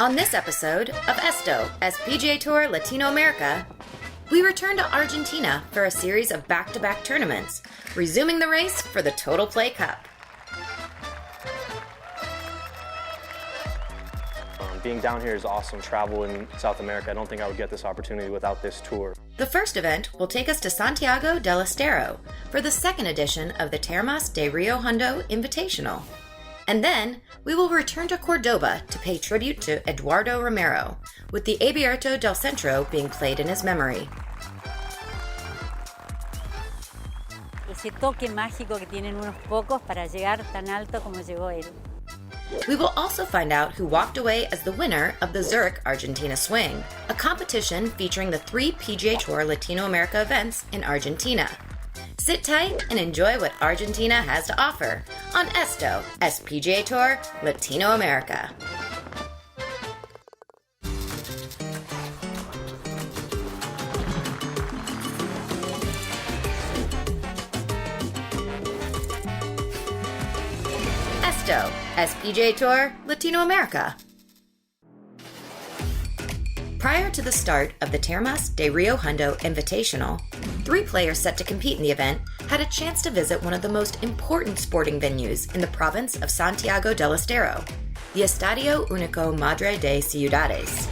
On this episode of Esto as PGA Tour Latinoamérica, we return to Argentina for a series of back-to-back tournaments, resuming the race for the TOTALPLAY Cup. Being down here is awesome. Travel in South America, I don't think I would get this opportunity without this tour. The first event will take us to Santiago del Estero for the second edition of the TERMAS de Rio Hondo Invitational. And then we will return to Cordoba to pay tribute to Eduardo Romero, with the Aviarto Del Centro being played in his memory. Ese toque mágico que tienen unos pocos para llegar tan alto como llegó él. We will also find out who walked away as the winner of the Zurich Argentina Swing, a competition featuring the 3 PGA Tour Latinoamérica events in Argentina. Sit tight and enjoy what Argentina has to offer on Esto as PGA Tour Latinoamérica. Esto as PGA Tour Latinoamérica. Prior to the start of the TERMAS de Rio Hondo Invitational, 3 players set to compete in the event had a chance to visit one of the most important sporting venues in the province of Santiago del Estero, the Estadio Único Madre de Ciudades.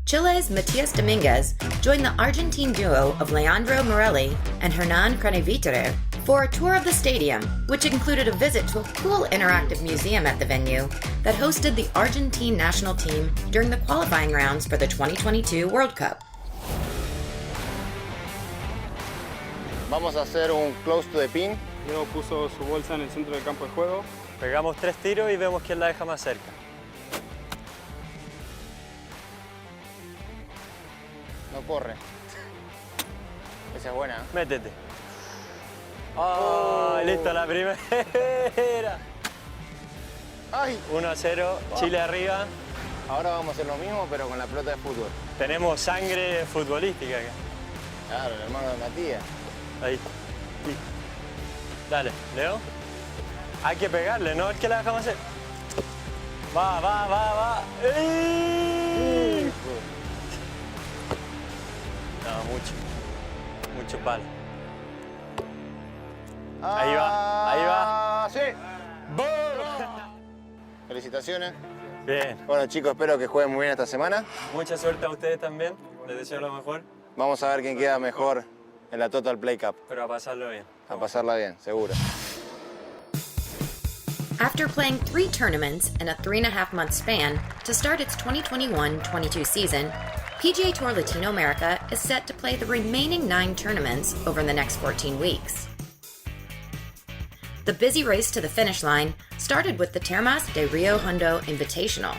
Chile's Matias Dominguez joined the Argentine duo of Leandro Morelli and Hernan Craneviter for a tour of the stadium, which included a visit to a cool interactive museum at the venue that hosted the Argentine national team during the qualifying rounds for the 2022 World Cup. Vamos a hacer un close to the pin. Leo puso su bolsa en el centro del campo de juego. Pegamos 3 tiros y vemos quién la deja más cerca. No corre. Esa es buena. Métete. ¡Oh! Listo, la primera. ¡Ay! 1-0, Chile arriba. Ahora vamos a hacer lo mismo, pero con la pelota de fútbol. Tenemos sangre futbolística acá. Claro, el hermano de Matías. Ahí. Dale, Leo. Hay que pegarle, ¿no? El que la dejamos hacer. Va. ¡Ey! No, mucho palo. Ahí va. ¡Sí! Felicitaciones. Bien. Bueno, chicos, espero que jueguen muy bien esta semana. Mucha suerte a ustedes también. Les deseo lo mejor. Vamos a ver quién queda mejor en la TOTALPLAY Cup. Pero a pasarlo bien. A pasarla bien, seguro. After playing 3 tournaments in a 3.5-month span to start its 2021-22 season, PGA Tour Latinoamérica is set to play the remaining 9 tournaments over the next 14 weeks. The busy race to the finish line started with the TERMAS de Rio Hondo Invitational,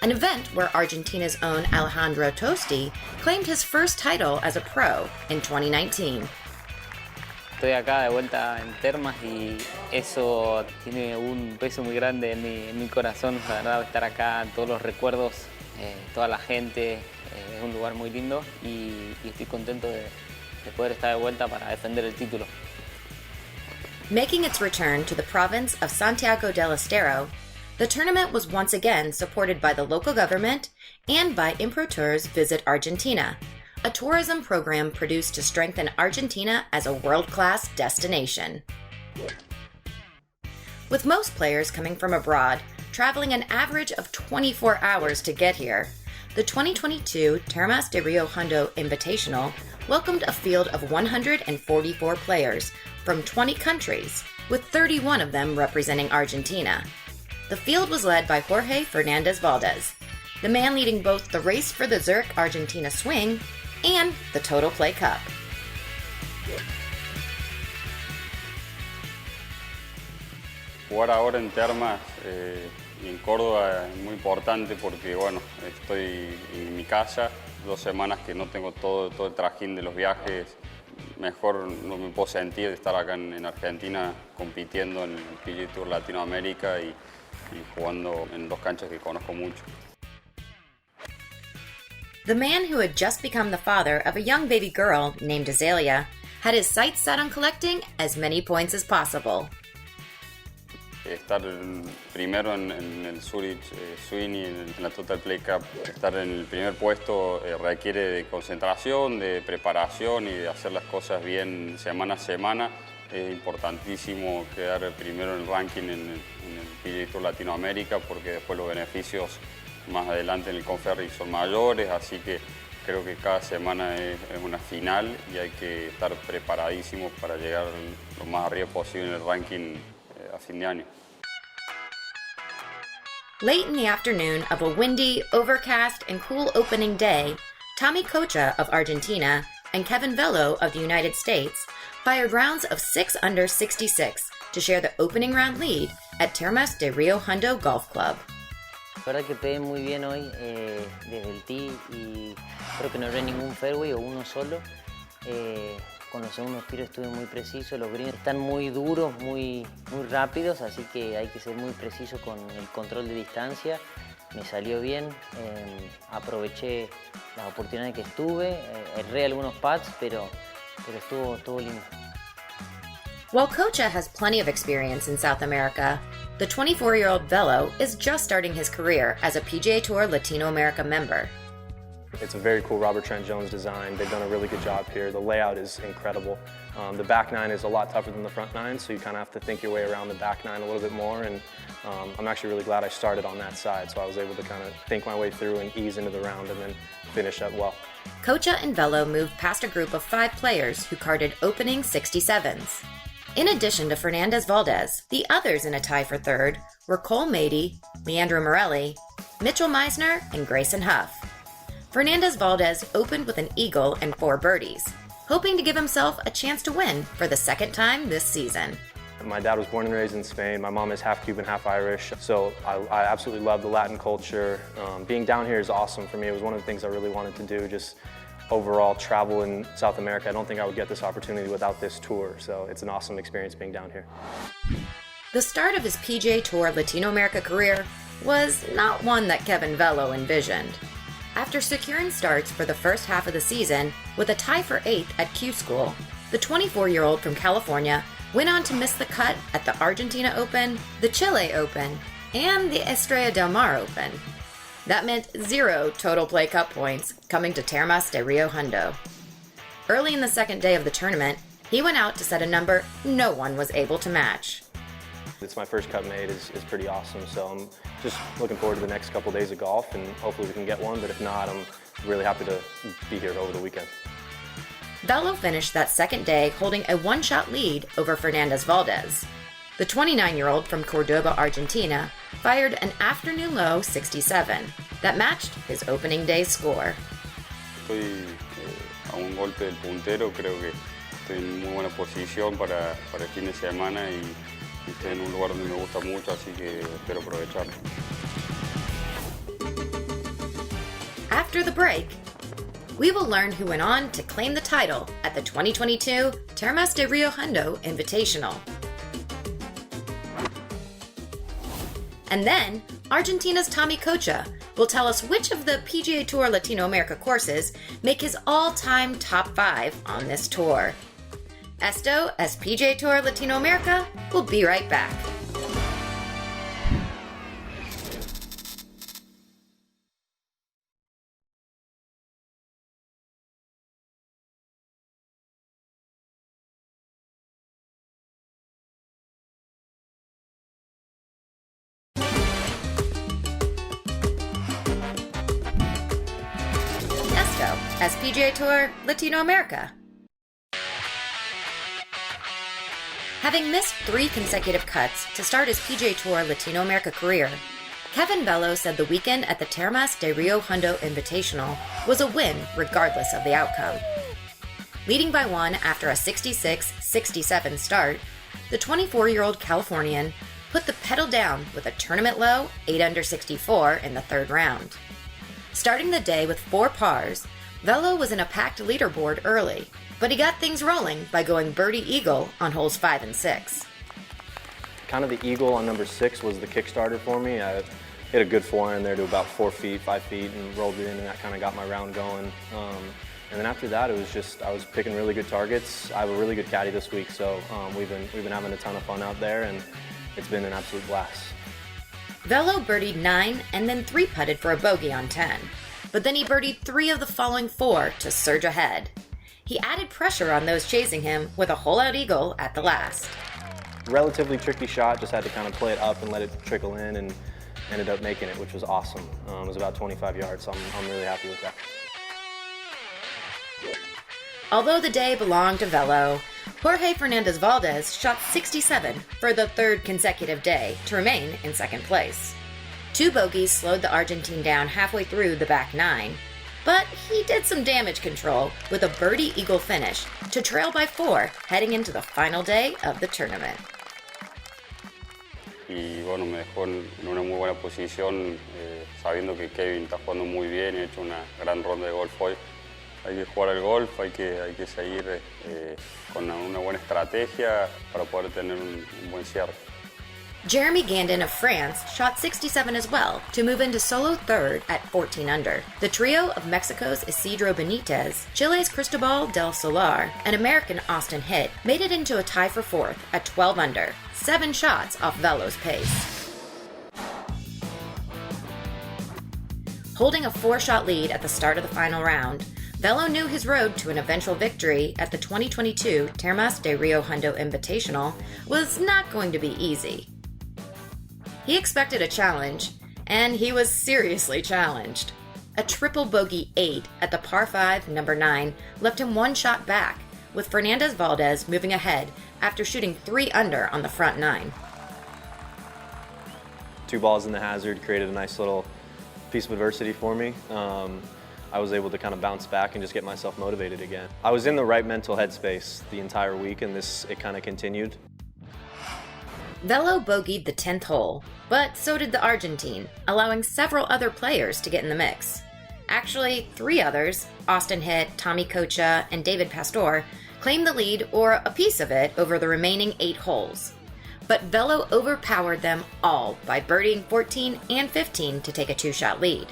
an event where Argentina's own Alejandro Tosti claimed his first title as a pro in 2019. Estoy acá de vuelta en Termas y eso tiene un peso muy grande en mi corazón. La verdad, estar acá, todos los recuerdos, toda la gente, es un lugar muy lindo y estoy contento de poder estar de vuelta para defender el título. Making its return to the province of Santiago del Estero, the tournament was once again supported by the local government and by ImproTours Visit Argentina, a tourism program produced to strengthen Argentina as a world-class destination. With most players coming from abroad, traveling an average of 24 hours to get here, the 2022 TERMAS de Rio Hondo Invitational welcomed a field of 144 players from 20 countries, with 31 of them representing Argentina. The field was led by Jorge Fernandez Valdez, the man leading both the race for the Zurich Argentina Swing and the TOTALPLAY Cup. Jugar ahora en Termas y en Córdoba es muy importante porque, bueno, estoy en mi casa, 2 semanas que no tengo todo el trajín de los viajes. Mejor no me puedo sentir de estar acá en Argentina compitiendo en el PGA Tour Latinoamérica y jugando en 2 canchas que conozco mucho. The man who had just become the father of a young baby girl named Azalea had his sights set on collecting as many points as possible. estar primero en el Zurich Swing y en la TOTALPLAY Cup. Estar en el primer puesto requiere de concentración, de preparación y de hacer las cosas bien semana a semana. Es importantísimo quedar primero en el ranking en el PGA Tour Latinoamérica porque después los beneficios más adelante en el Conferry son mayores, así que creo que cada semana es una final y hay que estar preparadísimos para llegar lo más arriba posible en el ranking a fin de año. Late in the afternoon of a windy, overcast, and cool opening day, Tommy Kocha of Argentina and Kevin Velo of the United States fired rounds of 6 under 66 to share the opening round lead at TERMAS de Rio Hondo Golf Club. La verdad que pegué muy bien hoy desde el tee y creo que no erré ningún fairway o uno solo. Con los segundos tiros estuve muy preciso, los greens están muy duros, muy rápidos, así que hay que ser muy preciso con el control de distancia. Me salió bien, aproveché las oportunidades que estuve, erré algunos putts, pero estuvo lindo. While Kocha has plenty of experience in South America, the 24-year-old Velo is just starting his career as a PGA Tour Latino America member. It's a very cool Robert Trent Jones design. They've done a really good job here. The layout is incredible. The back nine is a lot tougher than the front nine, so you kind of have to think your way around the back nine a little bit more, and I'm actually really glad I started on that side, so I was able to kind of think my way through and ease into the round and then finish up well. Kocha and Velo moved past a group of 5 players who carded opening 67s. In addition to Fernandez Valdez, the others in a tie for third were Cole Mady, Leandro Morelli, Mitchell Meisner, and Grayson Huff. Fernandez Valdez opened with an eagle and 4 birdies, hoping to give himself a chance to win for the second time this season. My dad was born and raised in Spain. My mom is half Cuban, half Irish, so I absolutely love the Latin culture. Being down here is awesome for me. It was one of the things I really wanted to do, just overall travel in South America. I don't think I would get this opportunity without this tour, so it's an awesome experience being down here. The start of his PGA Tour Latino America career was not one that Kevin Velo envisioned. After securing starts for the first half of the season with a tie for 8th at Q School, the 24-year-old from California went on to miss the cut at the Argentina Open, the Chile Open, and the Estrella del Mar Open. That meant 0 total play cup points coming to TERMAS de Rio Hondo. Early in the second day of the tournament, he went out to set a number no one was able to match. It's my first cut made is pretty awesome, so I'm just looking forward to the next couple days of golf, and hopefully we can get one, but if not, I'm really happy to be here over the weekend. Velo finished that second day holding a 1-shot lead over Fernandez Valdez. The 29-year-old from Cordoba, Argentina, fired an afternoon low 67 that matched his opening day score. Estoy a un golpe del puntero, creo que estoy en muy buena posición para el fin de semana y estoy en un lugar donde me gusta mucho, así que espero aprovecharlo. After the break, we will learn who went on to claim the title at the 2022 TERMAS de Rio Hondo Invitational. And then, Argentina's Tommy Kocha will tell us which of the PGA Tour Latino America courses make his all-time top 5 on this tour. Esto as PGA Tour Latino America will be right back. Esto as PGA Tour Latino America. Having missed 3 consecutive cuts to start his PGA Tour Latino America career, Kevin Velo said the weekend at the TERMAS de Rio Hondo Invitational was a win regardless of the outcome. Leading by 1 after a 66-67 start, the 24-year-old Californian put the pedal down with a tournament low 8 under 64 in the third round. Starting the day with 4 pars, Velo was in a packed leaderboard early, but he got things rolling by going birdie-eagle on holes 5 and 6. Kind of the eagle on number 6 was the kickstarter for me. I hit a good 4 in there to about 4 feet, 5 feet, and rolled it in, and that kind of got my round going. And then after that, it was just, I was picking really good targets. I have a really good caddy this week, so we've been having a ton of fun out there, and It's been an absolute blast. Velo birdied 9 and then 3-putted for a bogey on 10. But then he birdied 3 of the following 4 to surge ahead. He added pressure on those chasing him with a hole-out eagle at the last. Relatively tricky shot, just had to kind of play it up and let it trickle in, and ended up making it, which was awesome. It was about 25 yards, so I'm really happy with that. Although the day belonged to Velo, Jorge Fernandez Valdez shot 67 for the 3rd consecutive day to remain in 2nd place. 2 bogeys slowed the Argentine down halfway through the back 9, but he did some damage control with a birdie eagle finish to trail by 4 heading into the final day of the tournament. Y bueno, me dejó en una muy buena posición, sabiendo que Kevin está jugando muy bien y ha hecho una gran ronda de golf hoy. Hay que jugar al golf, hay que seguir con una buena estrategia para poder tener un buen cierre. Jeremy Gandon of France shot 67 as well to move into solo 3rd at 14 under. The trio of Mexico's Isidro Benitez, Chile's Cristobal del Solar, and American Austin Hitt made it into a tie for 4th at 12 under, 7 shots off Velo's pace. Holding a 4-shot lead at the start of the final round, Velo knew his road to an eventual victory at the 2022 Termas de Rio Hondo Invitational was not going to be easy. He expected a challenge, and he was seriously challenged. A triple bogey 8 at the par 5 number 9 left him 1 shot back, with Fernandez Valdez moving ahead after shooting 3 under on the front 9. 2 balls in the hazard created a nice little piece of adversity for me. I was able to kind of bounce back and just get myself motivated again. I was in the right mental headspace the entire week, and it kind of continued. Velo bogeyed the 10th hole, but so did the Argentine, allowing several other players to get in the mix. Actually, 3 others, Austin Hitt, Tommy Kocha, and David Pastor, claimed the lead or a piece of it over the remaining 8 holes. But Velo overpowered them all by birdieing 14 and 15 to take a 2-shot lead.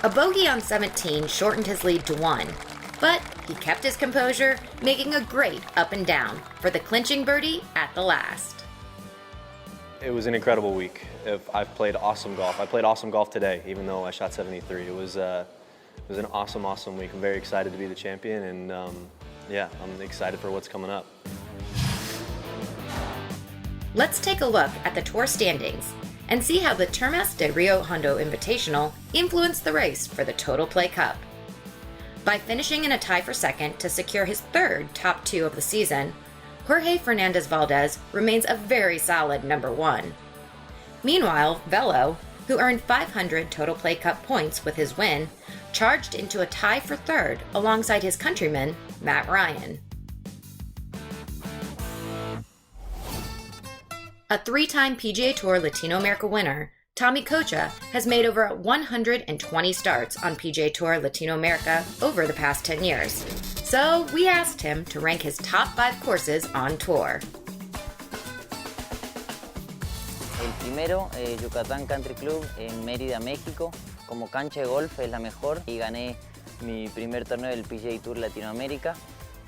A bogey on 17 shortened his lead to 1, but he kept his composure, making a great up and down for the clinching birdie at the last. It was an incredible week. I've played awesome golf. I played awesome golf today, even though I shot 73. It was an awesome, awesome week. I'm very excited to be the champion, and yeah, I'm excited for what's coming up. Let's take a look at the tour standings and see how the Termas de Rio Hondo Invitational influenced the race for the Total Play Cup. By finishing in a tie for 2nd to secure his 3rd top 2 of the season, Jorge Fernandez Valdez remains a very solid number 1. Meanwhile, Velo, who earned 500 Total Play Cup points with his win, charged into a tie for 3rd alongside his countryman, Matt Ryan. A 3-time PGA Tour Latino America winner, Tommy Kocha has made over 120 starts on PGA Tour Latino America over the past 10 years. So we asked him to rank his top 5 courses on tour. El primero, Yucatán Country Club en Mérida, México. Como cancha de golf es la mejor y gané mi primer torneo del PGA Tour Latinoamérica.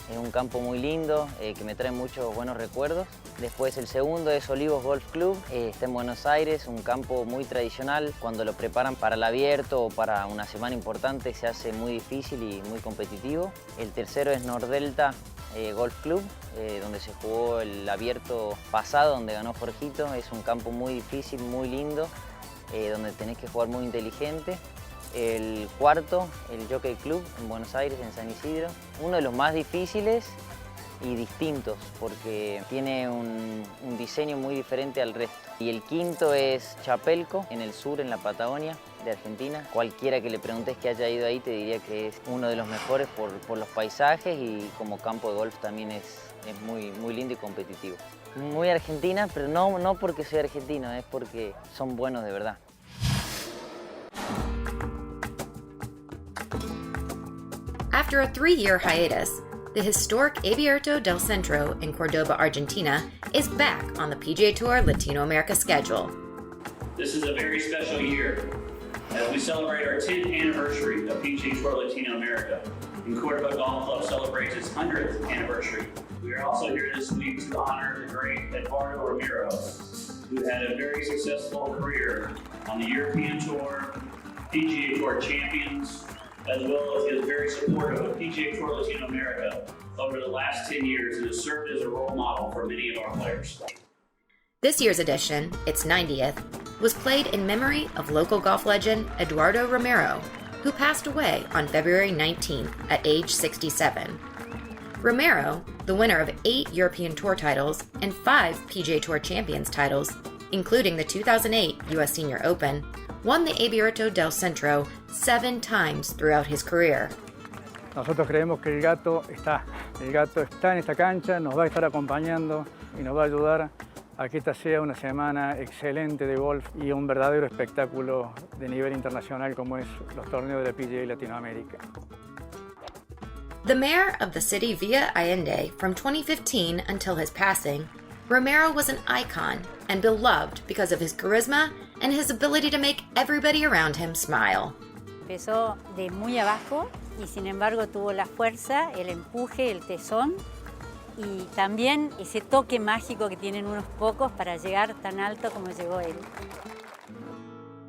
Es un campo muy lindo que me trae muchos buenos recuerdos. Después el segundo es Olivos Golf Club, está en Buenos Aires, un campo muy tradicional. Cuando lo preparan para el Abierto o para una semana importante se hace muy difícil y muy competitivo. El tercero es Nordelta Golf Club, donde se jugó el Abierto pasado, donde ganó Jorgito. Es un campo muy difícil, muy lindo, donde tenés que jugar muy inteligente. El cuarto, el Jockey Club en Buenos Aires, en San Isidro. Uno de los más difíciles y distintos porque tiene un diseño muy diferente al resto. Y el quinto es Chapelco, en el sur, en la Patagonia de Argentina. Cualquiera que le preguntes que haya ido ahí te diría que es uno de los mejores por los paisajes y como campo de golf también es muy lindo y competitivo. Muy argentina, pero no porque soy argentino, es porque son buenos de verdad. After a 3-year hiatus, the historic Aviarto Del Centro in Cordoba, Argentina is back on the PGA Tour Latino America schedule. This is a very special year as we celebrate our 10th anniversary of PGA Tour Latino America. and Cordoba Golf Club celebrates its 100th anniversary. We are also here this week to honor the great Eduardo Romero, who had a very successful career on the European Tour, PGA Tour Champions, as well as he is very supportive of PGA Tour Latinoamérica over the last 10 years and has served as a role model for many of our players. This year's edition, its 90th, was played in memory of local golf legend Eduardo Romero, who passed away on February 19th at age 67. Romero, the winner of 8 European Tour titles and 5 PGA Tour Champions titles, including the 2008 U.S. Senior Open, won the Aviarto Del Centro 7 times throughout his career. Nosotros creemos que el gato está en esta cancha, nos va a estar acompañando y nos va a ayudar a que esta sea una semana excelente de golf y un verdadero espectáculo de nivel internacional como es los torneos de la PGA Latinoamérica. The mayor of the city Villa Allende from 2015 until his passing, Romero was an icon and beloved because of his charisma and his ability to make everybody around him smile. Empezó de muy abajo y sin embargo tuvo la fuerza, el empuje, el tesón y también ese toque mágico que tienen unos pocos para llegar tan alto como llegó él.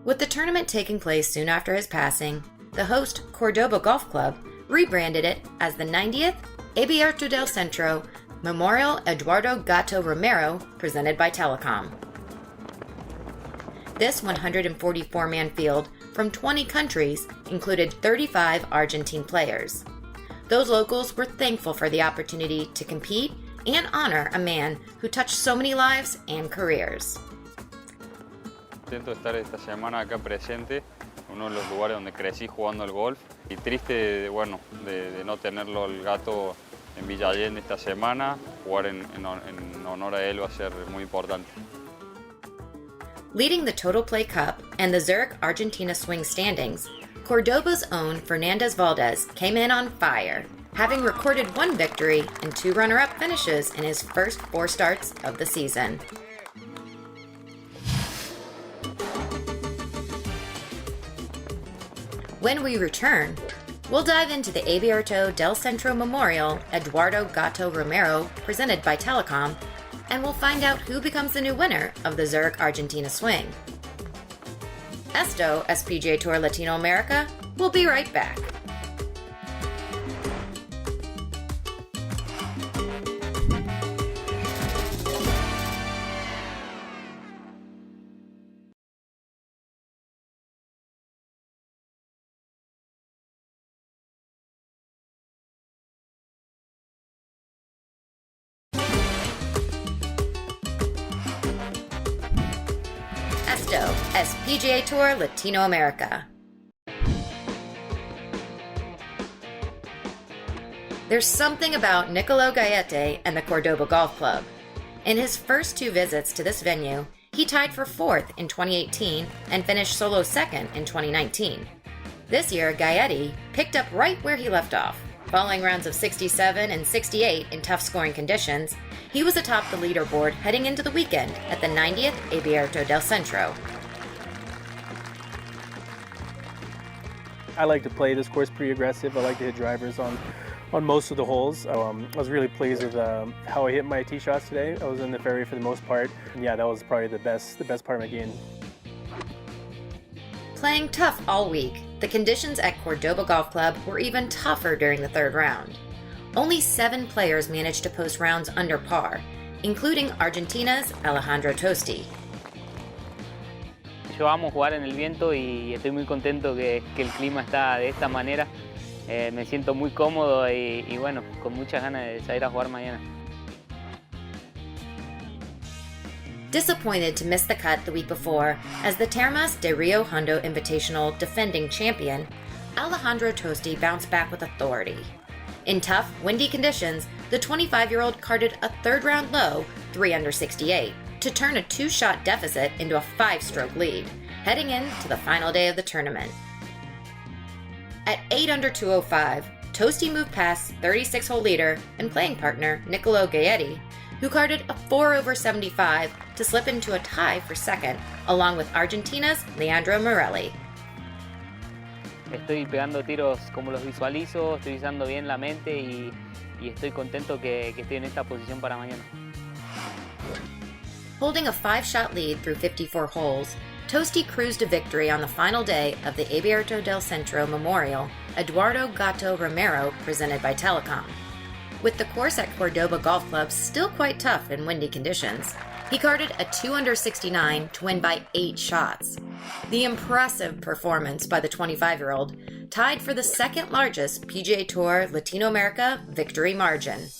With the tournament taking place soon after his passing, the host Cordoba Golf Club rebranded it as the 90th Aviarto del Centro Memorial Eduardo Gato Romero presented by Telecom. This 144-man field from 20 countries included 35 Argentine players. Those locals were thankful for the opportunity to compete and honor a man who touched so many lives and careers. Intento estar esta semana acá presente, uno de los lugares donde crecí jugando al golf. Y triste, bueno, de no tenerlo el gato en Villa Allende esta semana. Jugar en honor a él va a ser muy importante. Leading the TOTALPLAY Cup and the Zurich Argentina swing standings, Cordoba's own Fernandez Valdez came in on fire, having recorded 1 victory and 2 runner-up finishes in his first 4 starts of the season. When we return, we'll dive into the Aviarto Del Centro Memorial Eduardo Gato Romero presented by Telecom, and we'll find out who becomes the new winner of the Zurich Argentina swing. Esto, PGA Tour Latinoamérica, will be right back. Esto, PGA Tour Latinoamérica. There's something about Nicolò Gaetti and the Cordoba Golf Club. In his first 2 visits to this venue, he tied for 4th in 2018 and finished solo 2nd in 2019. This year, Gaetti picked up right where he left off. Following rounds of 67 and 68 in tough scoring conditions, he was atop the leaderboard heading into the weekend at the 90th Aviarto del Centro. I like to play this course pretty aggressive. I like to hit drivers on most of the holes. I was really pleased with how I hit my tee shots today. I was in the fairway for the most part. And yeah, that was probably the best part of my game. Playing tough all week, the conditions at Cordoba Golf Club were even tougher during the 3rd round. Only 7 players managed to post rounds under par, including Argentina's Alejandro Tosti. Yo amo jugar en el viento y estoy muy contento que el clima está de esta manera. Me siento muy cómodo y bueno, con muchas ganas de salir a jugar mañana. Disappointed to miss the cut the week before as the TERMAS de Rio Hondo Invitational defending champion, Alejandro Tosti bounced back with authority. In tough, windy conditions, the 25-year-old carded a 3rd round low, 3 under 68, to turn a 2-shot deficit into a 5-stroke lead, heading into the final day of the tournament. At 8 under 205, Tosti moved past 36-hole leader and playing partner Nicolò Gaetti, who carded a 4 over 75 to slip into a tie for 2nd, along with Argentina's Leandro Morelli. estoy pegando tiros como los visualizo, estoy usando bien la mente y estoy contento que estoy en esta posición para mañana. Holding a 5-shot lead through 54 holes, Tosti cruised to victory on the final day of the Aviarto Del Centro Memorial Eduardo Romero presented by Telecom. With the course at Cordoba Golf Club still quite tough in windy conditions, he carded a 2-under 69 to win by 8 shots. The impressive performance by the 25-year-old tied for the second largest PGA Tour Latinoamérica victory margin.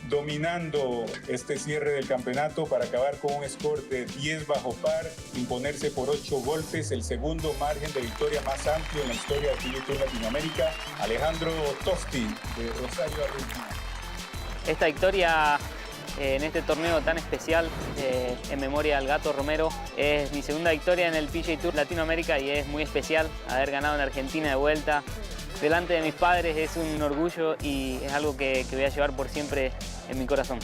Dominando este cierre del campeonato para acabar con un score de 10 bajo par, imponerse por 8 golpes, el segundo margen de victoria más amplio en la historia del PGA Tour Latinoamérica, Alejandro Tosti, de Rosario, Argentina. Esta victoria en este torneo tan especial en memoria del Gato Romero es mi segunda victoria en el PGA Tour Latinoamérica y es muy especial haber ganado en Argentina de vuelta. Delante de mis padres es un orgullo y es algo que voy a llevar por siempre en mi corazón.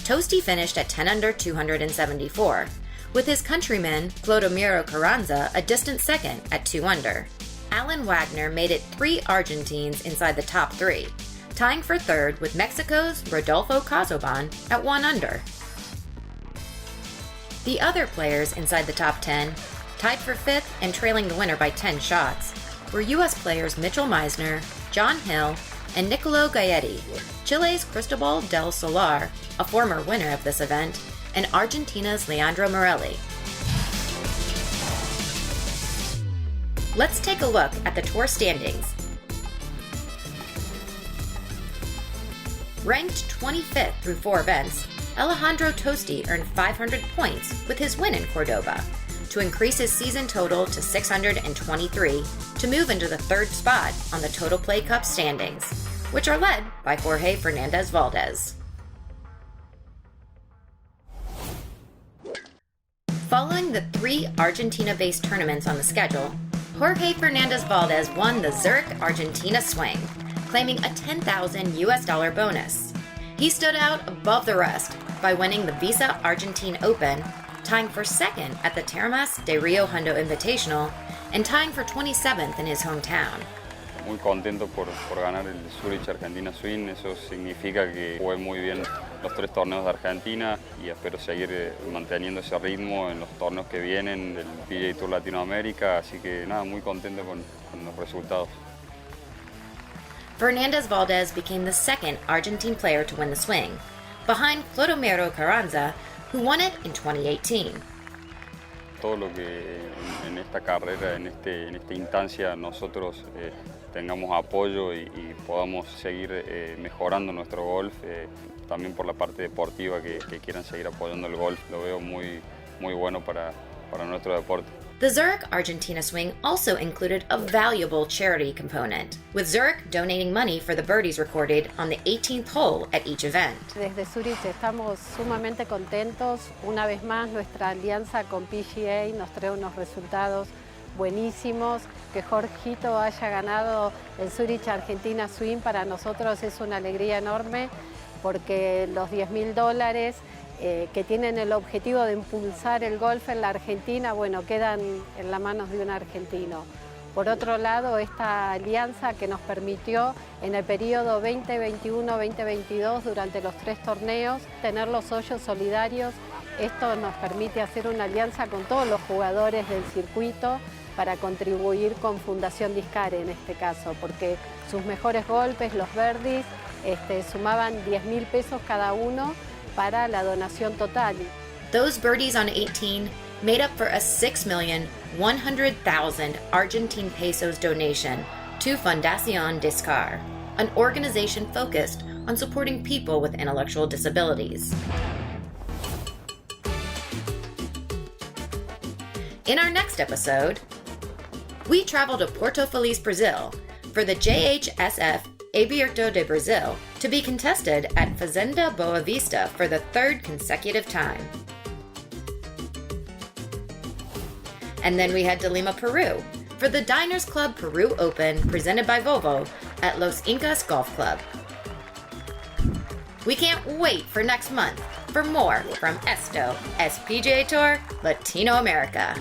Tosti finished at 10 under 274, with his countryman Clodomiro Carranza a distant second at 2 under. Alan Wagner made it 3 Argentines inside the top 3, tying for third with Mexico's Rodolfo Casoban at 1 under. The other players inside the top 10, tied for 5th and trailing the winner by 10 shots, were U.S. players Mitchell Meisner, John Hill, and Nicolo Gaetti, Chile's Cristobal del Solar, a former winner of this event, and Argentina's Leandro Morelli. Let's take a look at the tour standings. Ranked 25th through 4 events, Alejandro Tosti earned 500 points with his win in Cordoba, to increase his season total to 623 to move into the 3rd spot on the TOTALPLAY Cup standings, which are led by Jorge Fernandez Valdez. Following the 3 Argentina-based tournaments on the schedule, Jorge Fernandez Valdez won the Zurich, Argentina swing, claiming a $10,000 bonus. He stood out above the rest by winning the Visa Argentine Open, tying for 2nd at the TERMAS de Rio Hondo Invitational, and tying for 27th in his hometown. Muy contento por ganar el ZURICH Argentina Swing, eso significa que jugué muy bien los 3 torneos de Argentina y espero seguir manteniendo ese ritmo en los torneos que vienen del PGA Tour Latinoamérica, así que nada, muy contento con los resultados. Fernandez Valdez became the 2nd Argentine player to win the swing, behind Clodomiro Carranza, who won it in 2018. Todo lo que en esta carrera, en esta instancia, nosotros tengamos apoyo y podamos seguir mejorando nuestro golf, también por la parte deportiva que quieran seguir apoyando el golf, lo veo muy bueno para nuestro deporte. The Zurich Argentina swing also included a valuable charity component, with Zurich donating money for the birdies recorded on the 18th hole at each event. Desde Zurich estamos sumamente contentos. Una vez más, nuestra alianza con PGA nos trae unos resultados buenísimos. Que Jorgito haya ganado el Zurich Argentina Swing para nosotros es una alegría enorme, porque los $10.000 que tienen el objetivo de impulsar el golf en la Argentina, bueno, quedan en las manos de un argentino. Por otro lado, esta alianza que nos permitió en el periodo 2021-2022, durante los 3 torneos, tener los hoyos solidarios, esto nos permite hacer una alianza con todos los jugadores del circuito para contribuir con Fundación Discare en este caso, porque sus mejores golpes, los birdies, sumaban $10.000 cada uno para la donación total. Those birdies on 18 made up for a 6,100,000 Argentine pesos donation to Fundación Discare, an organization focused on supporting people with intellectual disabilities. In our next episode, we travel to Porto Feliz, Brazil, for the JHSF Abierto de Brazil to be contested at Fazenda Boa Vista for the 3rd consecutive time. And then we head to Lima, Peru, for the Diners Club Peru Open presented by Volvo at Los Incas Golf Club. We can't wait for next month for more from Esto, PGA Tour Latinoamérica.